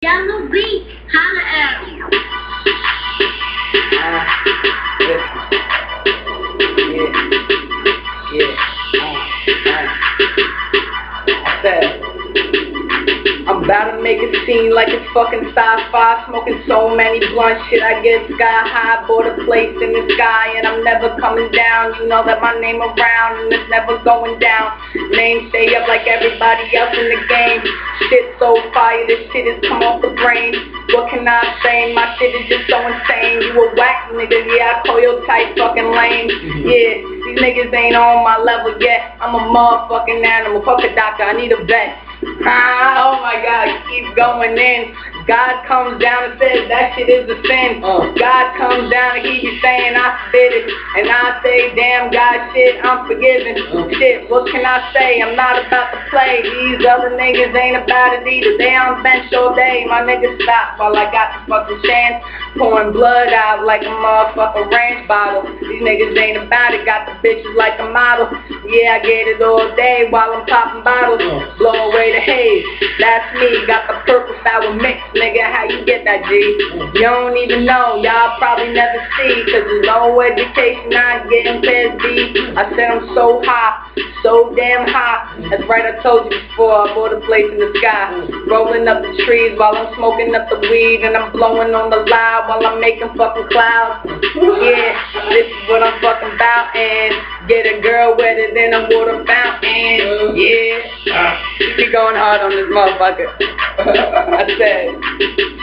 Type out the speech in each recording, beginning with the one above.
Yellow beat, holla at me. I said, I'm about to make it seem like it's fucking sci-fi, smoking so many blunt shit, I get sky high, bought a place in the sky, and I'm never coming down. You know that my name around, and it's never going down. Name stay up like everybody else in the game. Shit so fire, this shit is come off the brain. What can I say? My shit is just so insane. You a whack nigga, yeah, I call your type fucking lame. Yeah, these niggas ain't on my level yet. I'm a motherfucking animal, fuck a doctor, I need a vet. Oh my God, keep going in. God comes down and says that shit is a sin. God comes down and he be saying I forbid it. And I say, damn God, shit, I'm forgiven. Shit, what can I say? I'm not about to play. These other niggas ain't about it either. They on bench all day. My niggas stop while I got the fucking chance. Pouring blood out like a motherfucking ranch bottle. These niggas ain't about it. Got the bitches like a model. Yeah, I get it all day while I'm popping bottles. Blow away the haze. That's me. Got the purple sour mix. Nigga, how you get that, G? You don't even know, y'all probably never see, cause there's no education, not getting past B. I said I'm so high, so damn high. That's right, I told you before, I bought a place in the sky. Rolling up the trees while I'm smoking up the weed, and I'm blowing on the loud while I'm making fucking clouds. Yeah, this is what I'm fucking about, and get a girl wetter than a water fountain. Yeah, she going hard on this motherfucker. I said,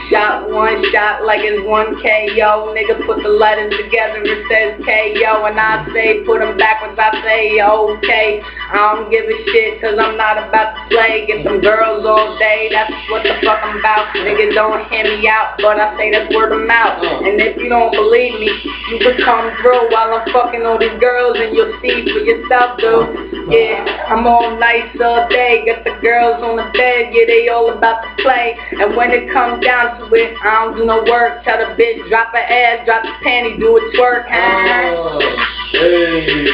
shot one shot like it's 1K, yo. Nigga put the letters together, it says K-yo. And I say, put them backwards, I say, okay. I don't give a shit, cause I'm not about to play. Get them girls all day, that's what the fuck I'm about. Niggas don't hear me out, but I say that's word of mouth. And if you don't believe me, you can come through while I'm fucking all these girls, and you'll see for yourself, dude. Yeah, I'm all nice all day, got the girls on the bed, yeah, they all about to play. And when it comes down to it, I don't do no work. Tell the bitch, drop her ass, drop the panty, do a twerk. Oh, hey.